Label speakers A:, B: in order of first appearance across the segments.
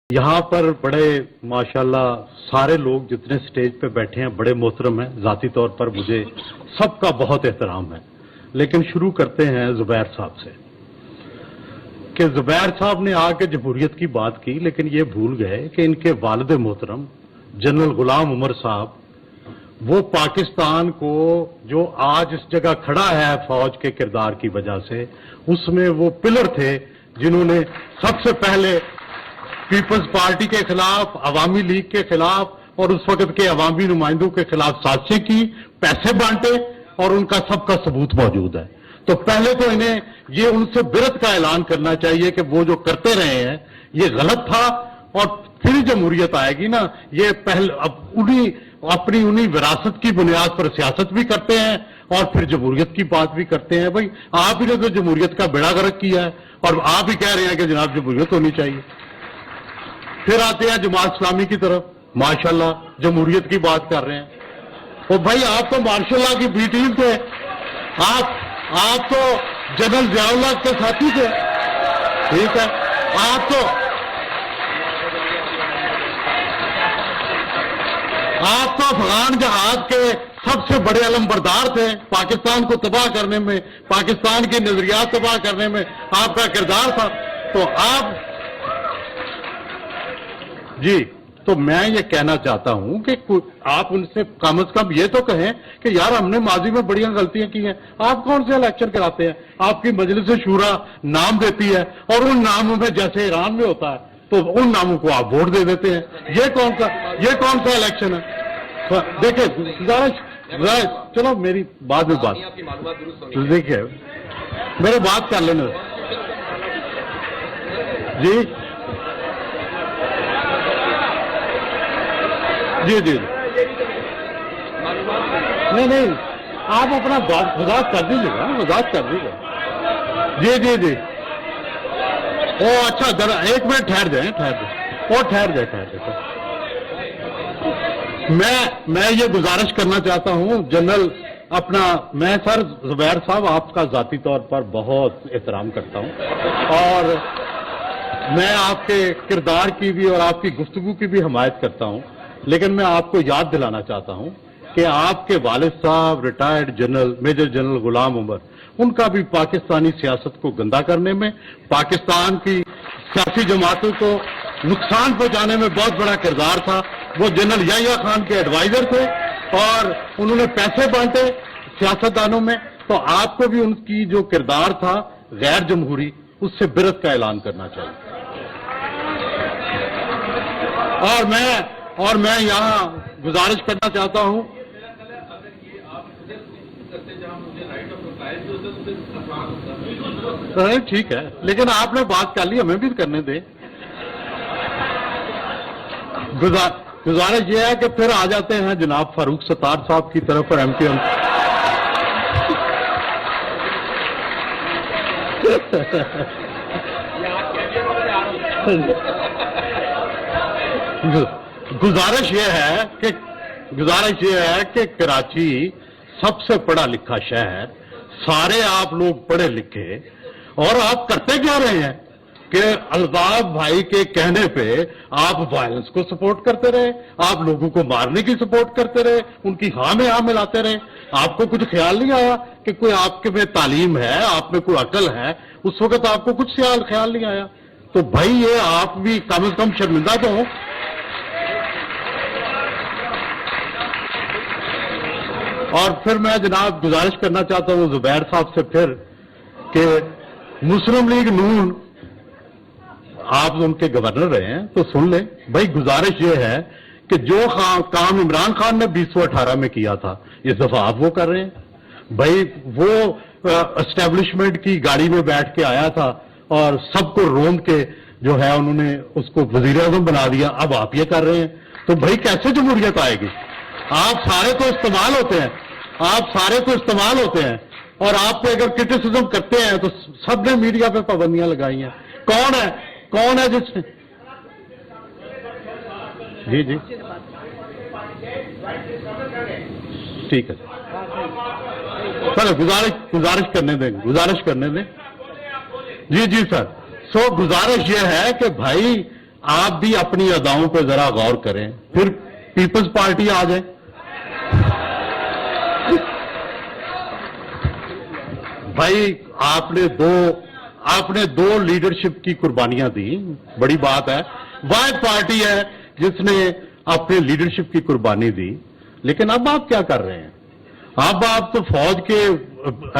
A: यहाँ पर बड़े माशाल्लाह सारे लोग जितने स्टेज पे बैठे हैं बड़े मोहतरम हैं, ज़ाती तौर पर मुझे सबका बहुत एहतराम है। लेकिन शुरू करते हैं ज़ुबैर साहब से कि ज़ुबैर साहब ने आके जमहूरियत की बात की, लेकिन ये भूल गए कि इनके वालिद मोहतरम जनरल गुलाम उमर साहब वो पाकिस्तान को जो आज इस जगह खड़ा है फौज के किरदार की वजह से, उसमें वो पिलर थे जिन्होंने सबसे पहले पीपल्स पार्टी के खिलाफ, अवामी लीग के खिलाफ और उस वक्त के अवामी नुमाइंदों के खिलाफ साजिशें की, पैसे बांटे और उनका सबका सबूत मौजूद है। तो पहले तो इन्हें ये उनसे बिरत का ऐलान करना चाहिए कि वो जो करते रहे हैं ये गलत था, और फिर जमहूरियत आएगी ना, ये पहले अपनी उन्हीं विरासत की बुनियाद पर सियासत भी करते हैं और फिर जमहूरियत की बात भी करते हैं। भाई आप ही ने तो जमहूरियत का बेड़ा गर्क किया है और आप ही कह रहे हैं कि जनाब जमहूरियत होनी चाहिए। फिर आते हैं जमात इस्लामी की तरफ, माशाल्लाह जमहूरियत की बात कर रहे हैं। और भाई आप तो मार्शल की बी टीम थे, आप तो जनरल जियाउल्लाह के साथी थे, ठीक है। आप तो अफगान जहाज के सबसे बड़े अलमबरदार थे, पाकिस्तान को तबाह करने में, पाकिस्तान की नजरियात तबाह करने में आपका किरदार था। तो आप जी, तो मैं ये कहना चाहता हूं कि आप उनसे कम से कम ये तो कहें कि यार हमने माजी में बड़ी गलतियां की हैं। आप कौन से इलेक्शन कराते हैं? आपकी मजलिस शूरा नाम देती है और उन नामों में जैसे ईरान में होता है तो उन नामों को आप वोट दे देते हैं। ये कौन सा इलेक्शन है? देखिए चलो मेरी बाद में बात, देखिए मेरे बात कर लेना जी। जी नहीं आप अपना वजाहत कर दीजिएगा, वजाहत कर दीजिएगा। जी ओ अच्छा जरा एक मिनट ठहर जाए मैं ये गुजारिश करना चाहता हूं जनरल मैं सर ज़ुबैर साहब आपका जाती तौर पर बहुत एहतराम करता हूं और मैं आपके किरदार की भी और आपकी गुफ्तगू की भी हमायत करता हूं, लेकिन मैं आपको याद दिलाना चाहता हूं कि आपके वालिद साहब रिटायर्ड जनरल मेजर जनरल गुलाम उमर, उनका भी पाकिस्तानी सियासत को गंदा करने में, पाकिस्तान की सियासी जमातों को नुकसान पहुंचाने में बहुत बड़ा किरदार था। वो जनरल याह्या खान के एडवाइजर थे और उन्होंने पैसे बांटे सियासतदानों में। तो आपको भी उनकी जो किरदार था गैर जमहूरी, उससे बिरत का ऐलान करना चाहिए। और मैं यहां गुजारिश करना चाहता हूं, ठीक है, लेकिन आपने बात कर ली, हमें भी करने दें। गुजारिश यह है कि फिर आ जाते हैं जनाब फारूक सत्तार साहब की तरफ और एमपीएम। गुजारिश यह है कि कराची सबसे पढ़ा लिखा शहर, सारे आप लोग पढ़े लिखे, और आप करते क्या रहे हैं कि अल्ताफ भाई के कहने पे आप वायलेंस को सपोर्ट करते रहे, आप लोगों को मारने की सपोर्ट करते रहे, उनकी हाँ में हाँ मिलाते रहे। आपको कुछ ख्याल नहीं आया कि कोई आपके में तालीम है, आप में कोई अकल है, उस वक्त आपको कुछ ख्याल नहीं आया। तो भाई ये आप भी कम से कम शर्मिंदा तो हो। और फिर मैं जनाब गुजारिश करना चाहता हूं ज़ुबैर साहब से फिर कि मुस्लिम लीग नून, आप उनके गवर्नर रहे हैं तो सुन लें भाई, गुजारिश ये है कि जो काम इमरान खान ने 2018 में किया था इस दफा आप वो कर रहे हैं। भाई वो एस्टेब्लिशमेंट की गाड़ी में बैठ के आया था और सबको रोंद के जो है उन्होंने उसको वजीर आज़म बना दिया, अब आप ये कर रहे हैं। तो भाई कैसे जमहूरियत आएगी? आप सारे तो इस्तेमाल होते हैं, और आप पे अगर क्रिटिसिज्म करते हैं तो सबने मीडिया पे पाबंदियां लगाई हैं। कौन है जिसने? जी ठीक है सर, गुजारिश करने दें। जी सर। सो गुजारिश ये है कि भाई आप भी अपनी अदाओं पर जरा गौर करें, फिर पीपल्स पार्टी आ जाए। भाई आपने दो लीडरशिप की कुर्बानियां दी, बड़ी बात है। वाहिद पार्टी है जिसने अपने लीडरशिप की कुर्बानी दी, लेकिन अब आप क्या कर रहे हैं? अब आप तो फौज के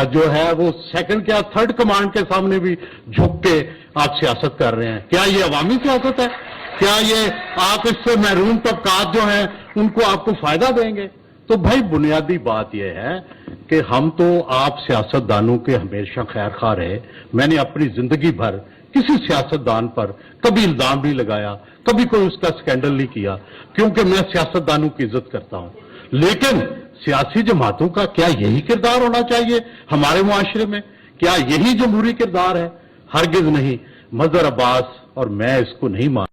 A: जो है वो सेकंड क्या थर्ड कमांड के सामने भी झुक के आप सियासत कर रहे हैं। क्या ये अवामी सियासत है? क्या ये आप इससे महरूम तबकात जो हैं उनको आपको फायदा देंगे? तो भाई बुनियादी बात यह है कि हम तो आप सियासतदानों के हमेशा खैर खा रहे। मैंने अपनी जिंदगी भर किसी सियासतदान पर कभी इल्जाम नहीं लगाया, कभी कोई उसका स्कैंडल नहीं किया, क्योंकि मैं सियासतदानों की इज्जत करता हूं। लेकिन सियासी जमातों का क्या यही किरदार होना चाहिए हमारे मुआशरे में? क्या यही जमहूरी किरदार है? हरगिज नहीं। मजहर अब्बास और मैं इसको नहीं मान